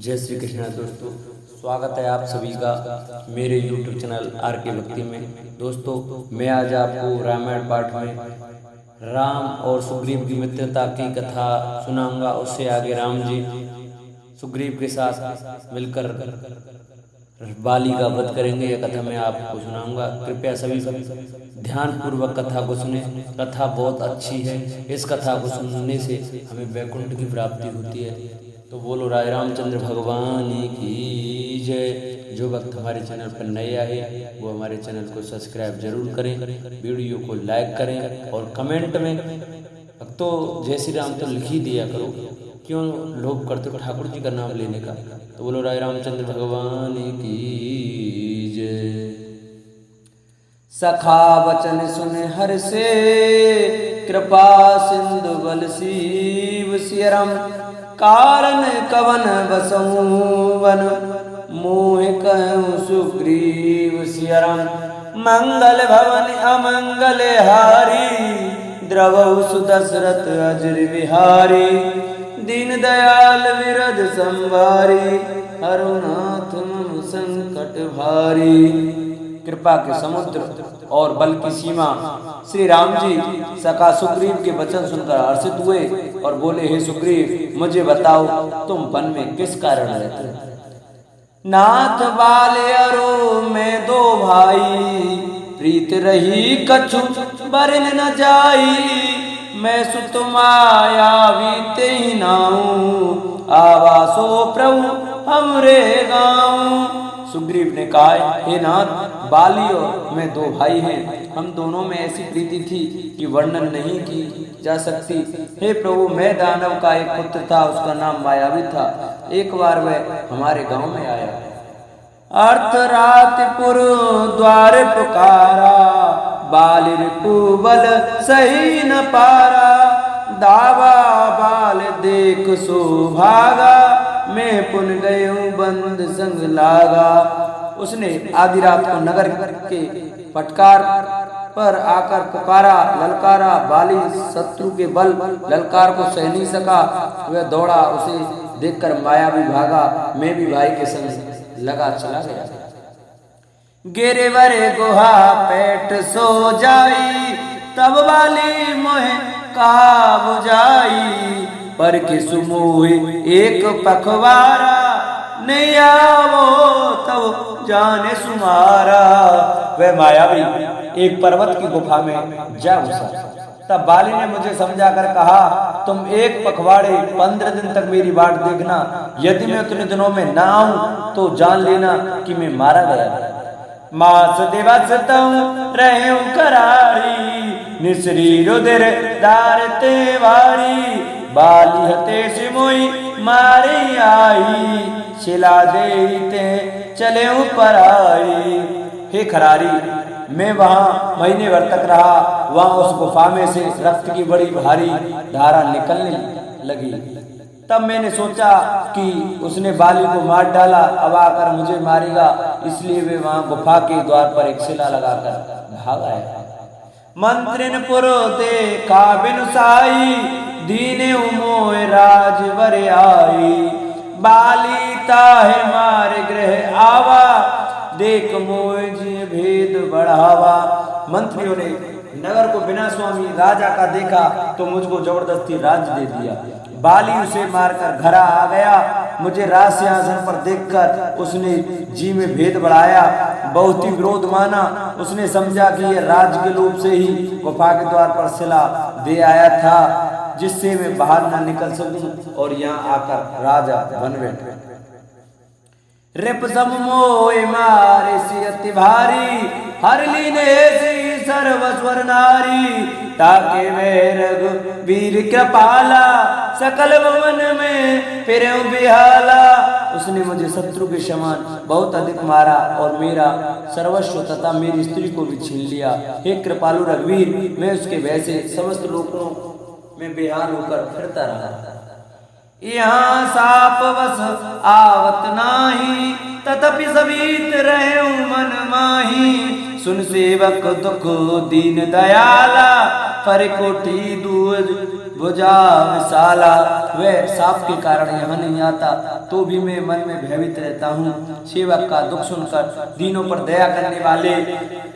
जय श्री कृष्ण दोस्तों, स्वागत है आप सभी का मेरे YouTube चैनल आर के भक्ति में। दोस्तों, मैं आज आपको रामायण पाठ में राम और सुग्रीव की मित्रता की कथा सुनाऊंगा। उससे आगे राम जी सुग्रीव के साथ मिलकर बाली का वध करेंगे। यह कथा मैं आपको सुनाऊंगा। कृपया सभी ध्यान पूर्वक कथा को सुने। कथा बहुत अच्छी है। इस कथा को सुनने से हमें वैकुंठ की प्राप्ति होती है। तो बोलो राय रामचंद्र भगवान की जय। जो भक्त हमारे चैनल पर नए आए वो हमारे चैनल को सब्सक्राइब जरूर करें, वीडियो को लाइक करें और कमेंट में भक्तों जय श्री राम तो लिख ही दिया करो। क्यों लोभ करते हो ठाकुर जी का नाम लेने का। तो बोलो राय रामचंद्र भगवान की जय। सखा वचन सुन हर से कृपा सिंधु बल शिव सियरम कारण कवन बसवन मोह कहूँ सुग्रीव सियरम मंगल भवन अमंगल हारी द्रवहु सुदशरथ अजर बिहारी दीन दयाल विरद संवारी हरुनाथ मम संकट भारी। कृपा के समुद्र और बल की सीमा श्री राम जी सखा सुग्रीव के वचन सुनकर हर्षित हुए और बोले, हे सुग्रीव मुझे बताओ तुम वन में किस कारण रहते हो। नाथ बाले अरो में दो भाई प्रीत रही कछु बरन न जाई मैं सुत माया बीते ही नाऊ आवासो प्रभु हमरे गाँव। सुग्रीव ने कहा, हे नाथ, बाली और मैं दो भाई हैं। हम दोनों में ऐसी प्रीति थी कि वर्णन नहीं की जा सकती। हे प्रभु, मैं दानव का एक पुत्र था, उसका नाम मायावी था। एक बार वह हमारे गांव में आया। अर्थ रातपुर द्वार पुकारा बाल रिपु बल सही न पारा दावा बाल देख सो भागा मैं पुन गयूं बंद संग लागा। उसने आधी रात को नगर के पटकार पर आकर पुकारा ललकारा। बाली शत्रु के बल ललकार को सह नहीं सका। वह दौड़ा, उसे देखकर माया भी भागा। मैं भी भाई के संग लगा चला गया। गिरे वरे गुहा पेट सो जाई तब बाली मोहे का बुझाई पर के सुमोहि एक पखवारा नहीं आवो तब जाने सुमारा। वह मायावी एक पर्वत की गुफा में जा घुसा। तब बाली ने मुझे समझा कर कहा, तुम एक पखवाड़े 15 दिन तक मेरी बाट देखना। यदि मैं उतने दिनों में ना आऊं तो जान लेना कि मैं मारा गया। मास दिवस तऊ रहूं करारी निसरी रुधिर दारते वारी बाली हते से मोई मारे आई शिला देते चले ऊपर आई। हे खरारी, मैं वहां महीने भर तक रहा। वहां उस गुफा में से रक्त की बड़ी भारी धारा निकलने लगी। तब मैंने सोचा कि उसने बाली को मार डाला, अब आकर मुझे मारेगा, इसलिए वे वहां गुफा के द्वार पर एक शिला लगाकर भाग आया। मंत्रिन पुरो देखा बिनु साई दीने मोय राजवर आई बाली ताहे मारे गृह आवा देख मोय जी भेद बढ़ावा। मंत्रियों ने नगर को बिना स्वामी राजा का देखा तो मुझको जबरदस्ती राज्य दे दिया। बाली उसे मारकर घर आ गया। मुझे राज सिंहासन पर देखकर उसने जी में भेद बढ़ाया, बहुत ही विरोध माना। उसने समझा कि यह राज के लोभ से ही गुफा के द्वार पर शिला दे आया था जिससे मैं बाहर न निकल सकूं और यहाँ आकर राजा बन बैठे। रिप सम मोय मारे सी अति भारी हर लीने सी सर्वस्वर नारी ताके वे रघुवीर कृपाला सकल भवन में फिर बिहाला। उसने मुझे शत्रु के समान बहुत अधिक मारा और मेरा सर्वस्व तथा मेरी स्त्री को भी छीन लिया। हे कृपालु रघुवीर, मैं उसके भय से समस्त लोगों में बेहाल होकर फिरता रहा। यहाँ साप बस आवत नाही तथापि सबीत रहूं मन माही सुन सेवक दुख दीन दयाला फर कोटि दूज भुजा विशाला। वह सांप के कारण यहाँ नहीं आता तो भी मैं मन में भयभीत रहता हूँ। सेवक का दुख सुनकर दीनों पर दया करने वाले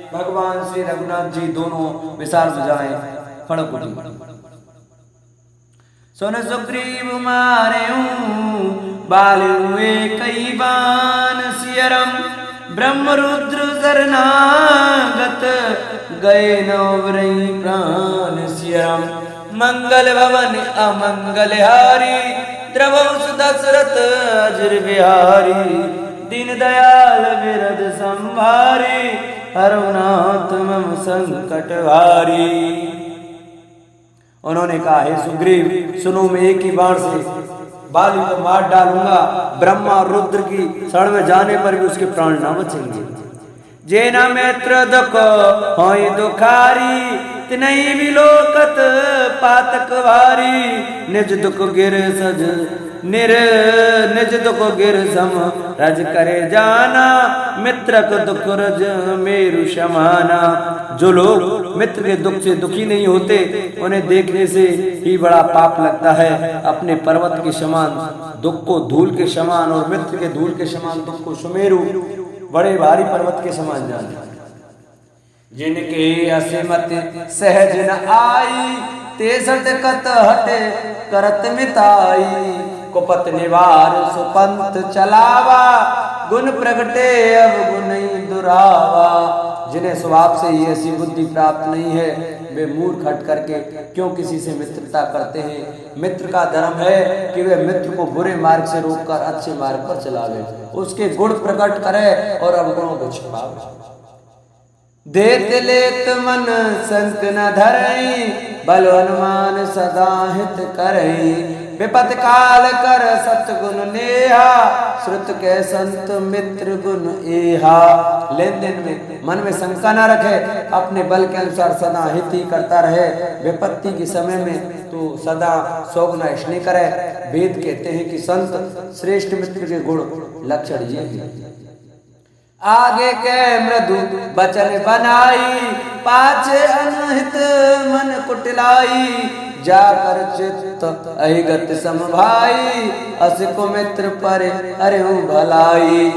भगवान श्री रघुनाथ जी दोनों विशाल भुजाएं फड़ कोटि। सुन सुग्रीव मारे बाल हुए कई बान सियरम। ब्रह्म रुद्र शरणागत गए नवरई प्राण सियरम। मंगल भवन अमंगल हारी द्रवंश दशरथ अजर बिहारी। दीन दयाल विरद संभारी हरनाथ मम संकट भारी। उन्होंने कहा, हे सुग्रीव सुनो, मैं एक ही बाण से बाली को मार डालूंगा। ब्रह्मा और रुद्र की शरण में जाने पर भी उसके प्राण न बचेंगे। जेना मैत्र दुख होई दुखारी तिनहि विलोकत पातक भारी। निज दुख गिर सज निज दुख गिर सम रज करे जाना। मित्रक दुख रज मेरु समाना। जो लोग मित्र के दुख से दुखी नहीं होते उन्हें देखने से ही बड़ा पाप लगता है। अपने पर्वत के समान दुख को धूल के समान और मित्र के धूल के समान दुख को सुमेरु बड़े भारी पर्वत के समान जाने। जिनके असीमत सहज न आई तेसठ कत हटे करत मिताई। कुपत निवार सुपंथ चलावा गुण प्रगटे अब गुण दुरावा। जिन्हें स्वभाव से ही ऐसी बुद्धि प्राप्त नहीं है वे मूर्ख हट करके क्यों किसी से मित्रता करते हैं। मित्र का धर्म है कि वे मित्र को बुरे मार्ग से रोककर अच्छे मार्ग पर चलावे, उसके गुण प्रकट करे और अवगुणों को छिपावे। देत लेत मन संक न धरई बल हनुमान सदा हित करई। विपत काल कर सतगुण नेहा श्रुत के संत मित्र गुण एहा। लेन देन में मन में शंका न रखे, अपने बल के अनुसार सदा हित ही करता रहे। विपत्ति के समय में तो सदा सौगुना स्नेह करे। वेद कहते हैं कि संत श्रेष्ठ मित्र के गुण लक्षण ये हैं। आगे के मृदु बचन बनाई पाछे अनहित मन कुटिलाई। जाकर चित्त अहिगत समभाई असिको मित्र परे अरे भलाई।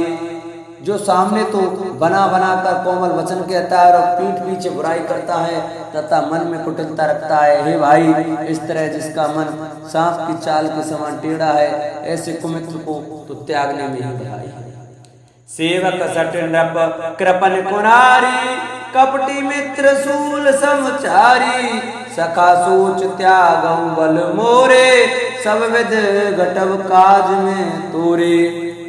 जो सामने तो बना बना कर कोमल वचन कहता है और पीठ पीछे बुराई करता है तथा मन में कुटिलता रखता है। हे भाई, इस तरह जिसका मन सांप की चाल के समान टेढ़ा है ऐसे कुमित्र को तो त्यागने में ही भलाई है। सेवक सट नृप कृपन कुनारी कपटी मित्र सूल समचारी। सखा सोच त्यागं बल मोरे सब विध घटव काज में तोरे।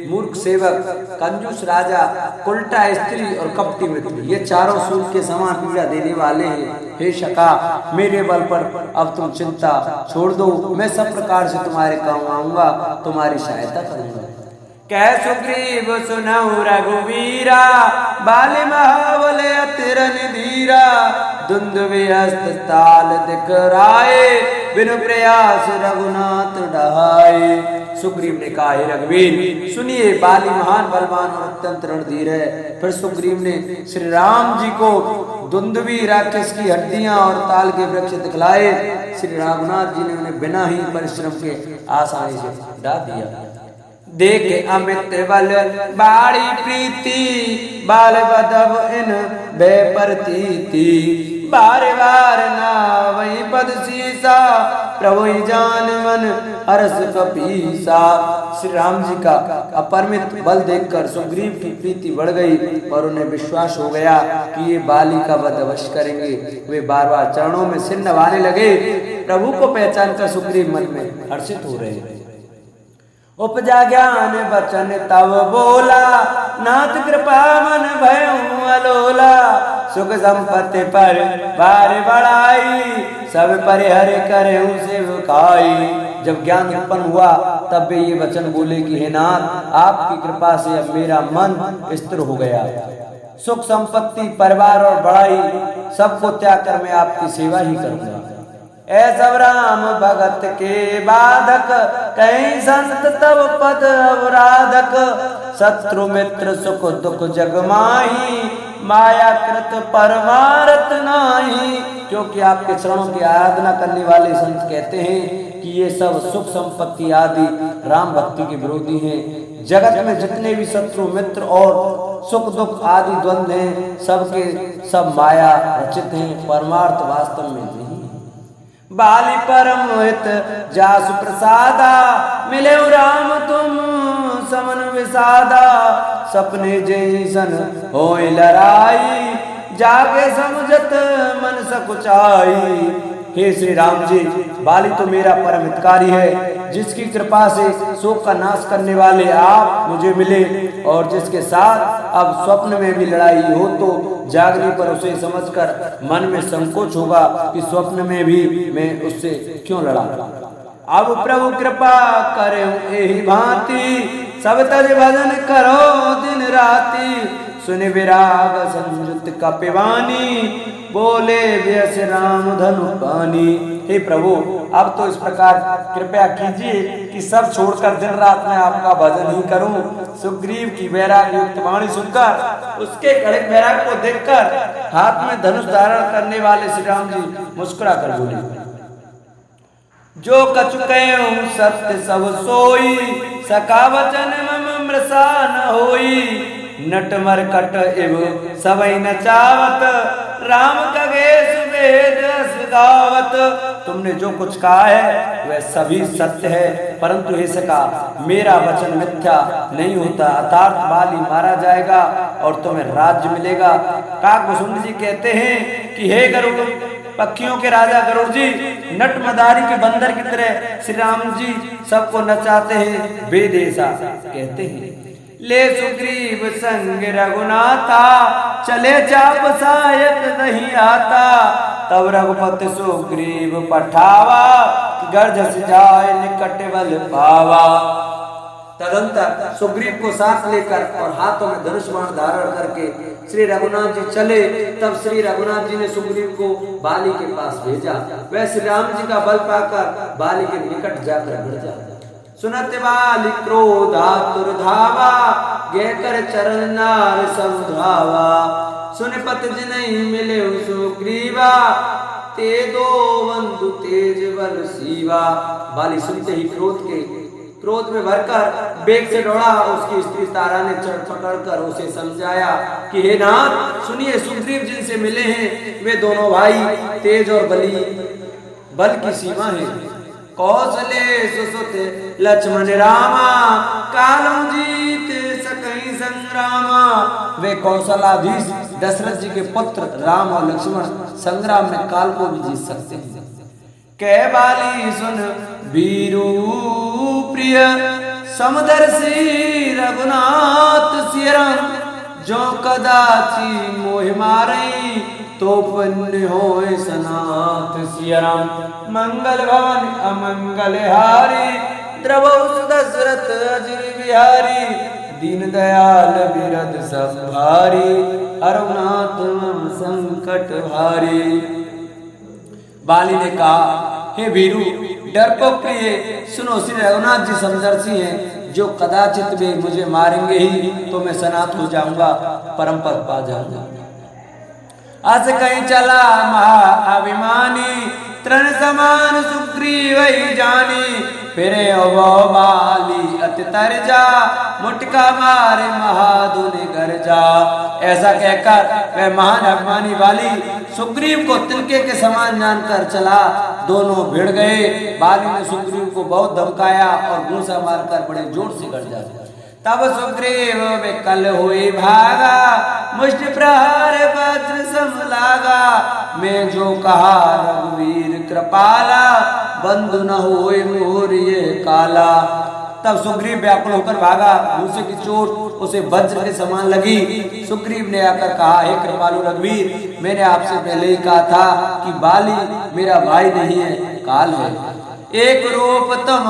मूर्ख सेवक, कंजूस राजा, उल्टा स्त्री और कपटी मित्र ये चारों सूल के समान पीड़ा देने वाले हैं। हे शका, मेरे बल पर अब तुम चिंता छोड़ दो। मैं सब प्रकार से तुम्हारे काम आऊंगा, तुम्हारी सहायता करूंगा। कह सुग्रीव सुनऊ रघुवीरा बाले महाबल अतिरन धीरा। दुंदुभि हस्त ताल दिखराए बिनु प्रयास रघुनाथ डहाए। सुग्रीव ने कहा, हे रघुवीर सुनिए, बाली महान बलवान और अत्यंत रणधीर है। फिर सुग्रीव ने श्री राम जी को दुंदुभि राक्षस की हड्डियां और ताल के वृक्ष दिखलाए। श्री रघुनाथ जी ने उन्हें बिना ही परिश्रम के आसानी से ढा दिया। देखे अमित बल बाड़ी प्रीति बाल बदब इन बेपरती। बार बार ना वही पद सीसा प्रभु जान मन हरस कपीसा। श्री राम जी का अपरिमित बल देखकर सुग्रीव की प्रीति बढ़ गई और उन्हें विश्वास हो गया कि ये बाली का वध अवश्य करेंगे। वे बार बार चरणों में सिर नवाने लगे। प्रभु को पहचान कर सुग्रीव मन में हर्षित हो रहे हैं। उपजा ज्ञान बचन तब बोला नाथ कृपा मन भयउ अलोला। सुख संपत्ति पर बार बढ़ाई सब परिहर करे सेवकाई। जब ज्ञान उत्पन्न हुआ तब वे ये वचन बोले कि हे नाथ, आपकी कृपा से अब मेरा मन स्थिर हो गया। सुख संपत्ति परिवार और बड़ाई सबको त्याग कर मैं आपकी सेवा ही करूंगा। ऐसा राम भगत के बाधक कहीं संत तब पद अवराधक। शत्रु मित्र सुख दुख जग माही माया कृत परमारत नाही। क्योंकि आपके चरणों की आराधना करने वाले संत कहते हैं कि ये सब सुख संपत्ति आदि राम भक्ति के विरोधी हैं। जगत में जितने भी शत्रु मित्र और सुख दुख आदि द्वंद्व हैं, सबके सब माया रचित हैं, परमार्थ वास्तव में नहीं। बाली परम हित जासु प्रसादा, मिले राम तुम समन विसादा। सपने जैसन होए लड़ाई, जागे समझत मन सकुचाई। हे श्री राम जी, बाली तो मेरा परम हितकारी है, जिसकी कृपा से शोक का नाश करने वाले आप मुझे मिले, और जिसके साथ अब स्वप्न में भी लड़ाई हो तो जागने पर उसे समझकर मन में संकोच होगा कि स्वप्न में भी मैं उससे क्यों लड़ा। अब प्रभु कृपा करे यही भांति, सब तज भजन करो दिन राति। सुन विराग संयुक्त कपिवानी, बोले व्यस राम धनु पानी। हे प्रभु, अब तो इस प्रकार कृपया कीजिए कि सब छोड़कर दिन रात में आपका भजन ही करूं। सुग्रीव की वैराग युक्त वाणी सुनकर, उसके कड़क वैराग को देखकर हाथ में धनुष धारण करने वाले श्री राम जी मुस्कुरा कर बोले, जो कछु कहूं सत्य सब सोई, सका वचन मम मृषा न होई। नट मरकट एव सबई नचावत, राम खगेश वेद गावत। तुमने जो कुछ कहा है वह सभी सत्य है, परंतु हे सका, मेरा वचन मिथ्या नहीं होता। अर्थात बाली मारा जाएगा और तुम्हें राज्य मिलेगा। काकभूषुंड जी कहते हैं कि हे गरुड़, पक्षियों के राजा गरुड़ जी नट मदारी के बंदर की तरह श्री राम जी सबको नचाते हैं। वेद ऐसा कहते हैं। ले सुग्रीव संग रघुनाथा, चले चाप सायक नहीं आता। तब रघुपति सुग्रीव पठावा, गर्जस जाय निकट बल पावा। तदंतर सुग्रीव को साथ लेकर और हाथों में धनुष बाण धारण करके श्री रघुनाथ जी चले। तब श्री रघुनाथ जी ने सुग्रीव को बाली के पास भेजा। वह श्री राम जी का बल पाकर बाली के निकट जाकर भिड़ जाता। सुनत बाली क्रोधातुर धावा, गे कर चरण नार समधावा। सुन पत जिनहि मिले सुग्रीवा, ते दो बंधु तेज बल सीवा। बाली सुनते ही क्रोध में भरकर बेग से दौड़ा। उसकी स्त्री तारा ने चढ़ पकड़कर उसे समझाया कि हे नाथ सुनिए, सुग्रीव जिनसे मिले हैं वे दोनों भाई तेज और बल की सीमा है। कौशले सुसुत लक्ष्मण रामा, कालम जीत सकई संग्रामा। वे कौशलाधीश दशरथ जी के पुत्र राम और लक्ष्मण संग्राम में काल को भी जीत सकते हैं। कै बाली सुन वीरू प्रिय, समदर्शी रघुनाथ सियरम। जो कदाचि मोहि मारई, तो पुण्य होय सनाथ सियरम। मंगल भवन अमंगल हारी, द्रवौ दशरथ अजर बिहारी। दीन दयाल बिरद संभारी, अरुणाथ मम संकट भारी। बाली ने कहा, हे वीरू डरपोक प्रिय, सुनो, श्री रघुनाथ जी समदर्शी हैं। जो कदाचित वे मुझे मारेंगे ही तो मैं सनाथ हो जाऊंगा, परम पद पा जाऊंगा। अस कहीं चला महा अभिमानी, तृण समान सुग्रीव ही जानी। फिरे बाली अति तरजा, मुटका मारे महाधुनि गरजा। ऐसा कहकर वह महान अभिमानी बाली सुग्रीव को तिनके के समान जानकर चला। दोनों भिड़ गए। बाली ने सुग्रीव को बहुत धमकाया और गूंसा मारकर बड़े जोर से गरजा। तब सुग्रीव विकल हुई भागा, मुष्टि प्रहार वज्र सम लागा। मैं जो कहा रघुवीर कृपाला, बंधु न होए मोर ये काला। तब सुग्रीव व्याकुल होकर भागा। मूसे की चोट उसे वज्र के समान लगी। सुग्रीव ने आकर कहा, हे कृपालु रघुवीर, मैंने आपसे पहले ही कहा था कि बाली मेरा भाई नहीं है, काल है। एक रूप तुम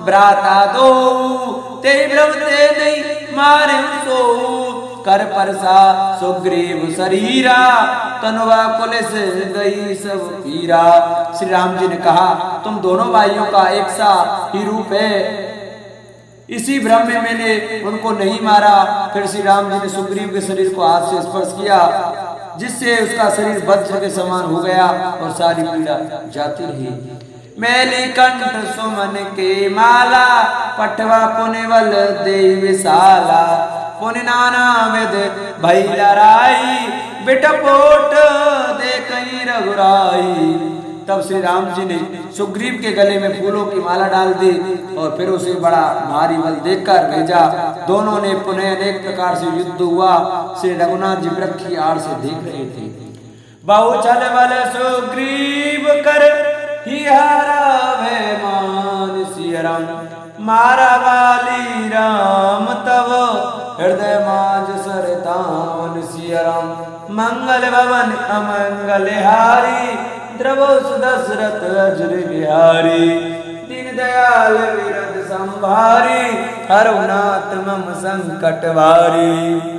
भ्राता दो, ते भ्रम ते नहीं मारे सो। कर परसा सुग्रीव शरीरा, तनुवा पुलिस गई सब पीरा। श्री राम जी ने कहा, तुम दोनों भाइयों का एक सा ही रूप है, इसी भ्रम में मैंने उनको नहीं मारा। फिर श्री राम जी ने सुग्रीव के शरीर को हाथ से स्पर्श किया जिससे उसका शरीर वज्र के समान हो गया और सारी पीड़ा जाती रही। मैली कंठ सुमन के माला, पटवा पुनिवल देई विशाला, पुनि नाना विध भई लड़ाई, बिटपोट दे कहीं रघुराई। तब श्री राम जी ने सुग्रीव के गले में फूलों की माला डाल दी और फिर उसे बड़ा भारी बल देकर भेजा। दोनों ने पुनः अनेक प्रकार से युद्ध हुआ। श्री रघुनाथ जी वृक्ष की आड़ से देख रहे थे। बहु छल बल सुग्रीव कर ही हारा भय मान सियरम, मारा बाली राम तब हृदय माज सरतान सियरम, मंगल भवन अमंगल हारी, द्रवो सुदशरथ अजर बिहारी, दीन दयाल विरद संभारी, हरनाथ मम संकट वारी।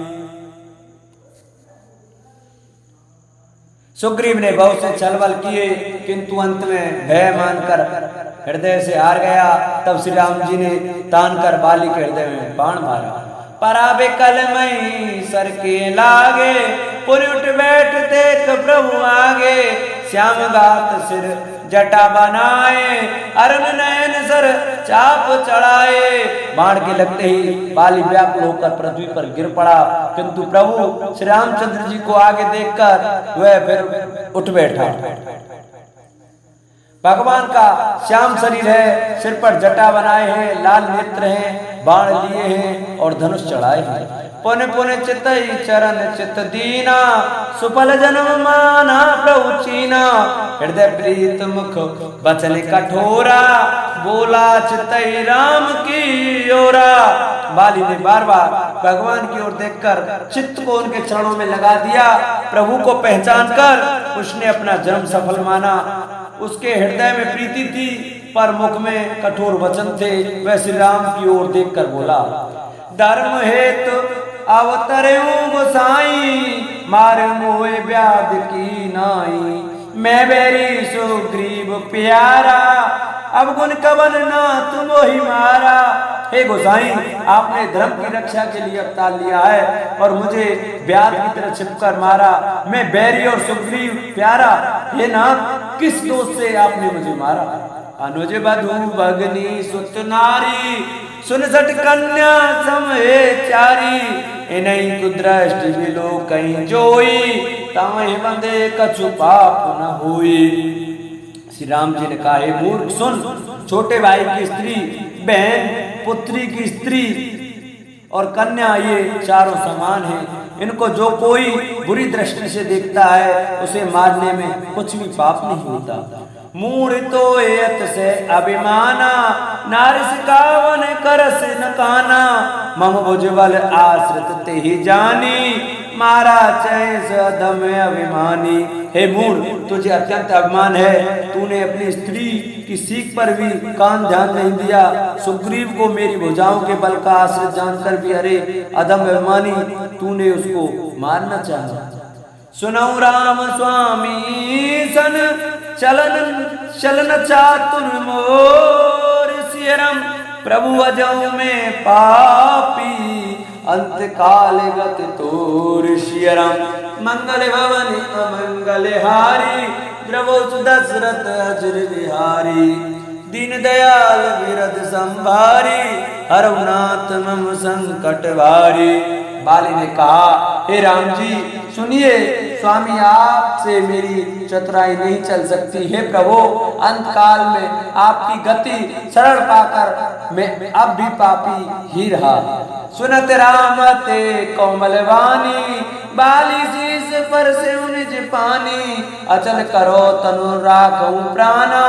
सुग्रीव ने बहुत से छल बल किए किंतु अंत में भय मानकर हृदय से हार गया। तब श्री राम जी ने तान कर बाली के हृदय में बाण मारा। पराबे कल मई सर के लागे, पुर उठ बैठ देख प्रभु आगे, श्याम गात सिर जटा बनाए, अरुण नयन सर चाप चढ़ाए। बाण के लगते ही बाली व्याकुल होकर पृथ्वी पर गिर पड़ा, किंतु प्रभु श्री रामचंद्र जी को आगे देखकर वह फिर उठ बैठा। भगवान का श्याम शरीर है, सिर पर जटा बनाए हैं, लाल नेत्र हैं, बाण लिए हैं और धनुष चढ़ाए हैं। पुन पुन चितई चरण चित दीना, सुफल जन्म माना प्रभु चीना, हृदय प्रीत मुख बचन कठोरा, बोला चितई राम की ओरा। बाली ने बार बार भगवान की ओर देखकर चित्त को उनके चरणों में लगा दिया। प्रभु को पहचान कर उसने अपना जन्म सफल माना। उसके हृदय में प्रीति थी पर मुख में कठोर वचन थे। वह श्री राम की ओर देखकर बोला, धर्म हेतु अवतरऊं गोसाई, मार मोए व्याध की नाई, मैं बैरी सुग्रीव प्यारा, अब गुण कवन ना तुम ही मारा। हे गोसाई, आपने धर्म की रक्षा के लिए अवतार लिया है और मुझे व्याध की तरह छिपकर मारा। मैं बैरी और सुग्रीव प्यारा, हे नाथ किस दोष से आपने मुझे मारा। अनुज बधू भगनी सुत नारी, सुन सट कन्या समहे चारी, इन्हीं कुदृष्टि बिलो कहीं जोई, ताहि बंदे कछु पाप न हुई। श्री राम जी ने कहा, हे मूर्ख सुन, छोटे भाई की स्त्री, बहन, पुत्री की स्त्री और कन्या ये चारों समान हैं। इनको जो कोई बुरी दृष्टि से देखता है उसे मारने में कुछ भी पाप नहीं होता। मूढ़ तो एत से अभिमाना, नारिस कावन करस न काना, मम भुजबल आश्रित ते ही जानी, मारा चैस अधम अभिमानी। हे मूढ़, तुझे अत्यंत अभिमान है, तूने अपनी स्त्री की सीख पर भी कान ध्यान नहीं दिया। सुग्रीव को मेरी भुजाओं के बल का आश्रित जानकर भी अरे अधम अभिमानी, तूने उसको मारना चाहा। सुनऊ राम स्वामी सन, चलन चलन चातुर मोर सियरम, प्रभु अजऊ में पापी, अंत काल गत तोर सियरम, मंगल भवन अमंगल हारी, द्रवो सुदशरथ अजर बिहारी, दीन दयाल विरद संभारी, हरनाथ मम संकट वारी। बाली ने कहा, हे राम जी सुनिए, स्वामी आपसे मेरी चतुराई नहीं चल सकती। हे प्रभु, अंत काल में आपकी गति शरण पाकर मैं अब भी पापी ही रहा। सुनत राम ते कोमल वाणी, बाली शीस पर से निज पानी, अचल करो तनु राखो प्राणा,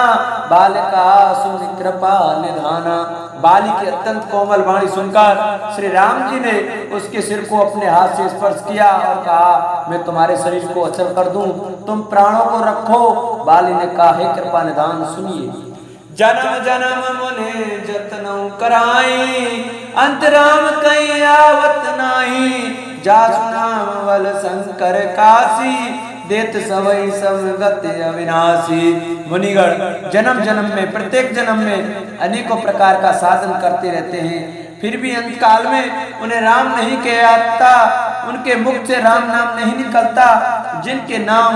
बालिका सुन कृपा निधाना। बाली की अत्यंत कोमल वाणी सुनकर श्री राम जी ने उसके सिर को अपने हाथ से स्पर्श किया और कहा, मैं तुम्हारे शरीर को अचल कर दूं, तुम प्राणों को रखो। बाली ने कहा, हे कृपा निधान सुनिए, जन्म जन्म मुने जतनौ कराई, अंत राम कहीं आवत नाही, जासु नाम वल शंकर काशी, देत सवई समगत अविनाशी। मुनिगण जन्म जन्म में, प्रत्येक जन्म में अनेकों प्रकार का साधन करते रहते हैं, फिर भी अंत काल में उन्हें राम नहीं कहता, उनके मुख से राम नाम नहीं निकलता। जिनके नाम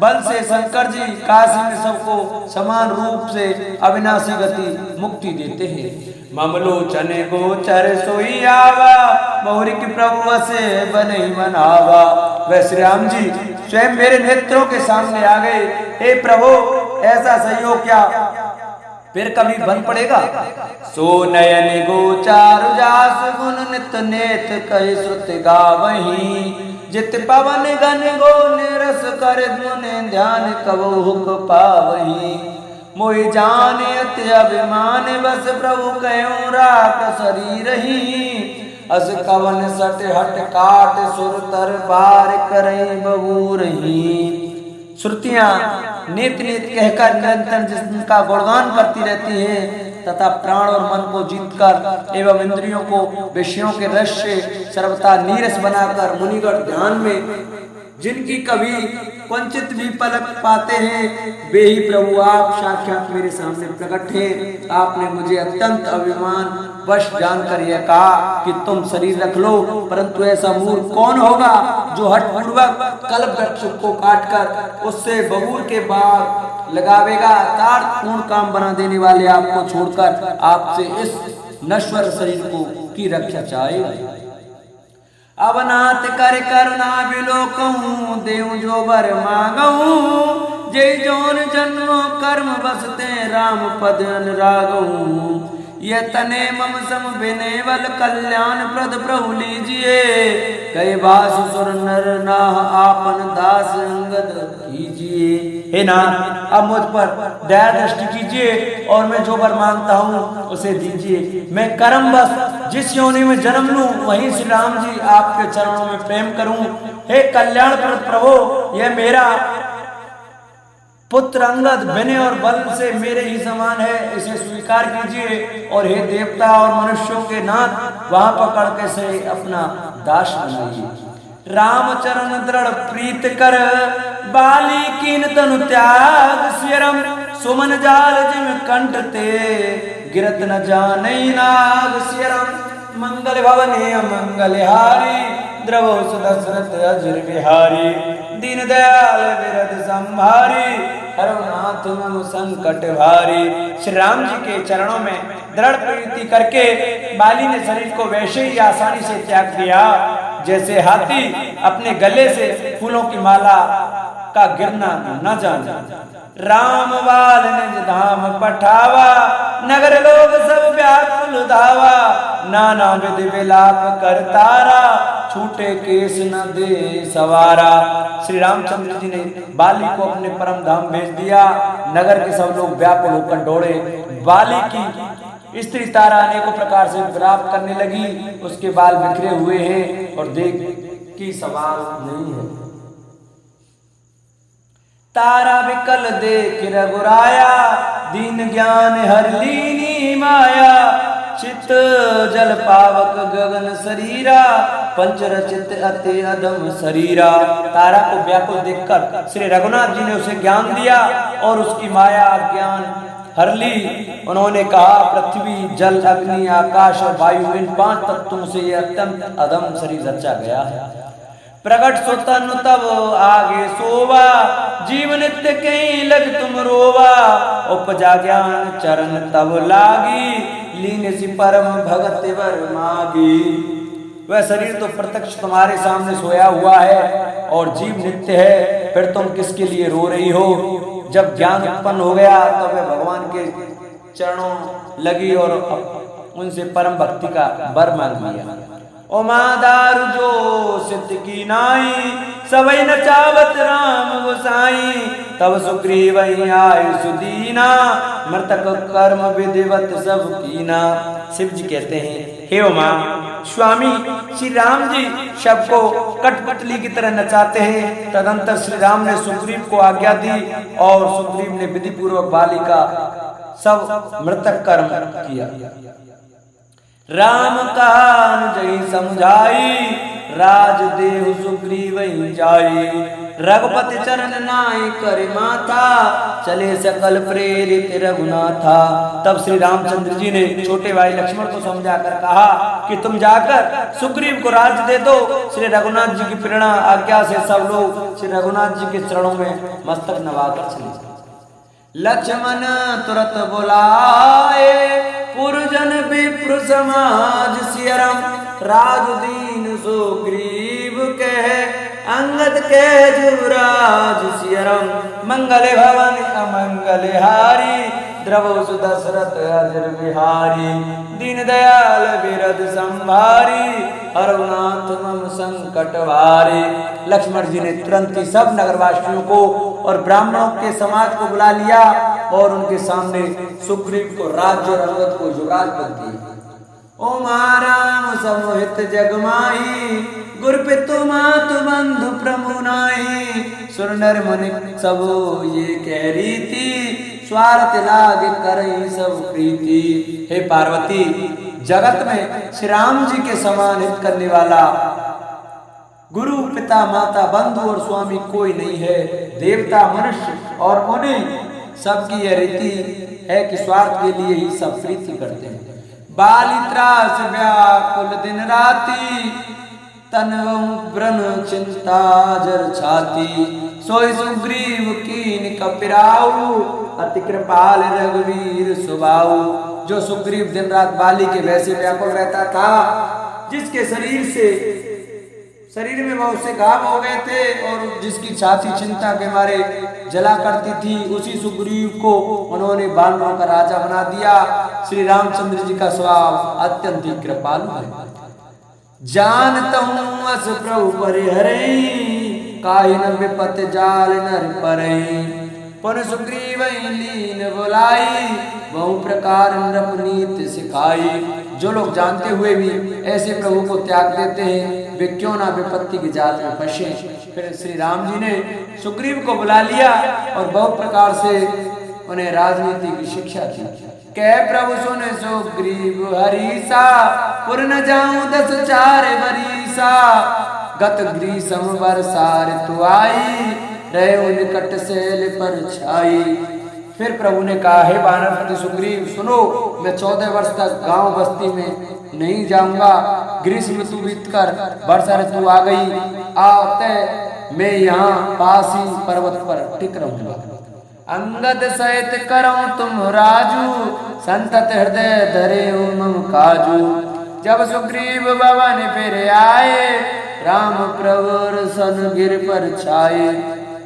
बल से शंकर जी काशी में सबको समान रूप से अविनाशी गति मुक्ति देते हैं। ममलोचन गोचर सोई आवा, बहुरिक प्रभु से बने मनावा। वह श्री राम जी स्वयं मेरे नेत्रों के सामने आ गए। हे प्रभु, ऐसा सहयोग क्या फिर कभी बन पड़ेगा। सो नयन गोचार जास गुण नित नेत कहि श्रुति गावहीं, जित पवन गन गो निरस कर गुण ध्यान कबो हुक पावहीं। मोहि जान अति अभिमान बस प्रभु कयो राख शरीर ही, अस कवन सट हट काट सुर तर बार करई बबूरही। श्रुतियां नेत नेत कहकर निरंतर जिसका गुणगान करती रहती है तथा प्राण और मन को जीतकर एवं इंद्रियों को विषयों के रस से सर्वथा नीरस बनाकर मुनिगण ध्यान में जिनकी कभी वंचित भी पलक पाते हैं, वे ही प्रभु आप साक्षात मेरे सामने प्रकट हैं। आपने मुझे अत्यंत अभिमान वश जानकर यह कहा कि तुम शरीर रख लो, परंतु ऐसा मूर्ख कौन होगा जो हठपूर्वक कल्प वृक्ष को काटकर उससे बबूर के बाग लगावेगा। तार्किक काम बना देने वाले आपको छोड़कर आपसे इस नश्वर शरीर को की रक्षा चाहेगा। अवनाथ कर करुणा बिलोकहूँ, देऊं जो बर मांगहूँ। जय जौन जन्मो कर्म बसते राम पद अनुरागहूँ। ये तने मम सम बिने बल कल्याण प्रद प्रभु लीजिए। कई बास सुर नर नाह आपन दास अंगद कीजिए। हे नाथ, अब मुझ पर दया दृष्टि कीजिए और मैं जो वर मांगता हूँ उसे दीजिए। मैं कर्म बस जिस योनि में जन्म लूं वहीं श्री राम जी आपके चरणों में प्रेम करूं। हे कल्याण प्रभु, यह मेरा पुत्र अंगद विनय और बल से मेरे ही समान है, इसे स्वीकार कीजिए। और हे देवता और मनुष्यों के नाथ, वहां पकड़ के से अपना दास बनाइए। रामचरण दृढ़ प्रीत कर बाली कीन तनु त्याग सियरम। सुमन जाल जिम कंठ ते गिरत न जाने नाग सियरम। मंगल भवने मंगल हारी द्रवो सुदशरथ अजर बिहारी। दीन दयाल विरद संभारी हरनाथ मम संकट भारी। श्री राम जी के चरणों में दृढ़ प्रीति करके बाली ने शरीर को वैसे ही आसानी से त्याग दिया जैसे हाथी अपने गले से फूलों की माला का गिरना न जाने। राम बाल निज धाम पठावा, नगर लोग सब व्याकुल धावा। नाना विधि विलाप कर तारा, छूटे केस न दे सवारा। श्री रामचंद्र जी ने बाली को अपने परम धाम भेज दिया। नगर के सब लोग व्याकुल होकर दौड़े। बाली की स्त्री तारा अनेकों प्रकार से विलाप करने लगी। उसके बाल बिखरे हुए हैं और देख की सवाल नहीं है। तारा विकल देख रघुराया, दीन ज्ञान हर लीनी माया। चित जल पावक गगन शरीरा, पंचरचित अति अधम शरीरा। तारा को व्याकुल देखकर श्री रघुनाथ जी ने उसे ज्ञान दिया और उसकी माया ज्ञान हर ली। उन्होंने कहा, पृथ्वी जल अग्नि आकाश और वायु, इन 5 तत्वों से यह अत्यंत अधम शरीर रचा गया है। प्रगट सुतन तब आगे सोवा, जीव नित्य कहीं लग तुम रोवा। उपजा ज्ञान चरण तब लागी, लीन सी परम भगत वर मागी। वह शरीर तो प्रत्यक्ष तुम्हारे सामने सोया हुआ है और जीव नित्य है, फिर तुम किसके लिए रो रही हो। जब ज्ञान उत्पन्न हो गया तो वह भगवान के चरणों लगी और उनसे परम भक्ति का वर मांग लिया। उमा दारु जो सिद्ध की नाई, सबई न चावत राम गोसाई। तब सुग्रीव आय सुदीना, मृतक कर्म विधिवत सब कीना। शिव जी कहते हैं, हे उमा, स्वामी श्री राम जी सबको कठपुतली की तरह नचाते हैं। तदंतर श्री राम ने सुग्रीव को आज्ञा दी और सुग्रीव ने विधि पूर्वक बाली का सब मृतक कर्म किया। राम कहा जय समझाई, राज देहु सुग्रीव जाई। रघुपति चरण नाई कर माथा, चले सकल प्रेरित रघुनाथा। तब श्री रामचंद्र जी ने छोटे भाई लक्ष्मण को समझाकर कहा कि तुम जाकर सुग्रीव को राज्य दे दो। श्री रघुनाथ जी की प्रेरणा आज्ञा से सब लोग श्री रघुनाथ जी के चरणों में मस्तक नवाकर चले। लक्ष्मण तुरंत बुलाए पुरजन विप्र समाज सियरम, राजुदीन सुग्रीव कहे अंगद के जुराज सियरम। मंगल भवन अमंगल हारी, द्रवो सुदशरथ अजर बिहारी। दीन दयाल बिरद संभारी, हरनाथ मम संकट वारी। लक्ष्मण जी ने तुरंत ही सब नगरवासियों को और ब्राह्मणों के समाज को बुला लिया और उनके सामने सुग्रीव को राज्य और अंगद को युवराज पद दिया। ओ राम समोहित जगमाही, गुर पितु मातु बंधु प्रमुनाई। सुर नर मुनि सब ये कह रीति, स्वार्थ लाग करई सब प्रीति। हे पार्वती, जगत में श्री राम जी के समान हित करने वाला गुरु पिता माता बंधु और स्वामी कोई नहीं है। देवता मनुष्य और मुनि सबकी यह रीति है कि स्वार्थ के लिए ही सब प्रीति करते हैं। बाली त्रास व्याकुल दिन राति, तन व्रण चिंता जर छाती। सोई सुग्रीव कीन कपिराऊ, अति कृपाल रघुवीर सुबाऊ। जो सुग्रीव दिन रात बाली के वैसे व्याकुल रहता था, जिसके शरीर में बहुत से घाव हो गए थे और जिसकी छाती चिंता के मारे जला करती थी, उसी सुग्रीव को उन्होंने बानरों का राजा बना दिया। श्री रामचंद्र जी का स्वभाव अत्यंत ही कृपालु है। जानता हूँ अस प्रभु परिहरे, काहि न विपत जाल नर परई। पुन सुग्रीव लीन बुलाई, बहु प्रकार नृपनीत सिखाई। जो लोग जानते हुए भी ऐसे प्रभु को त्याग देते हैं, वे क्यों ना विपत्ति के जाल में फंसे। फिर श्री राम जी ने सुग्रीव को बुला लिया और बहुत प्रकार से उन्हें राजनीति की शिक्षा दी। कह प्रभु सुन सुग्रीव हरीसा, पुर न जाऊं 10 4 बरीसा। गत ग्रीष्म वर्षा ऋतु आई, रहे निकट शैल पर छाई। फिर प्रभु ने कहा, हे वानरपति सुग्रीव सुनो, मैं 14 वर्ष तक गांव बस्ती में नहीं जाऊंगा। ग्रीष्म ऋतु बीतकर वर्षा ऋतु आ गई, आते मैं यहाँ पास ही पर्वत पर टिक रहूंगा। अंगद सहित करऊं तुम राजू, संतत हृदय धरे मम काजू। जब सुग्रीव भवन फिर आए, राम प्रवर सन गिर पर छाए।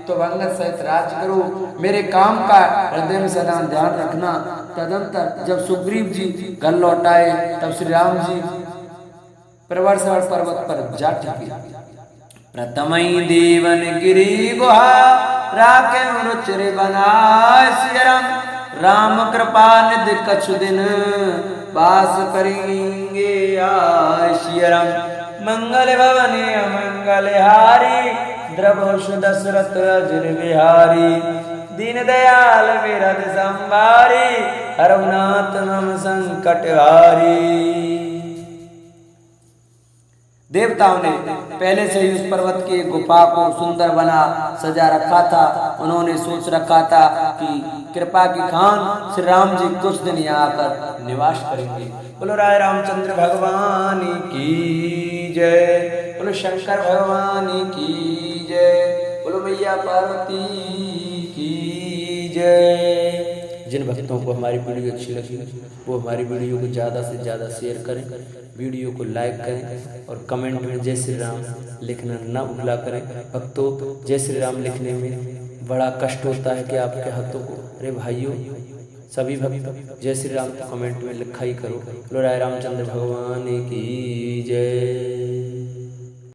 तो अंगद सहित राज करो, मेरे काम का हृदय में सदा ध्यान रखना। तदंतर जब सुग्रीव जी घर लौट आए, तब श्री राम जी प्रवर्षण पर्वत पर जा टिके। प्रथमई देवन गिरी गुहा, राके रुचिर बनाए सियरम। राम कृपा निधि कछु दिन, वास करेंगे आय सियरम। मंगल भवन अमंगल हारी, द्रवो दशरथ अजर बिहारी। दीन दयाल बिरद संभारी, हरनाथ मम संकट हारी। देवताओं ने पहले से ही उस पर्वत की गुफा को सुंदर बना सजा रखा था। उन्होंने सोच रखा था कि कृपा की खान श्री राम जी कुछ दिन यहाँ आकर निवास करेंगे। बोलो राय रामचंद्र भगवान की जय, बोलो शंकर भगवान की जय, बोलो मैया पार्वती की जय। जिन भक्तों को हमारी वीडियो अच्छी लगी वो हमारी वीडियो को ज़्यादा से ज़्यादा शेयर करें, वीडियो को लाइक करें और कमेंट में जय श्री राम लिखना न भूला करें। भक्तों, जय श्री राम लिखने में बड़ा कष्ट होता है कि आपके हाथों को, अरे भाइयों सभी भक्त जय श्री राम तो कमेंट में लिखा ही करो। बोलो राय रामचंद्र भगवान की जय।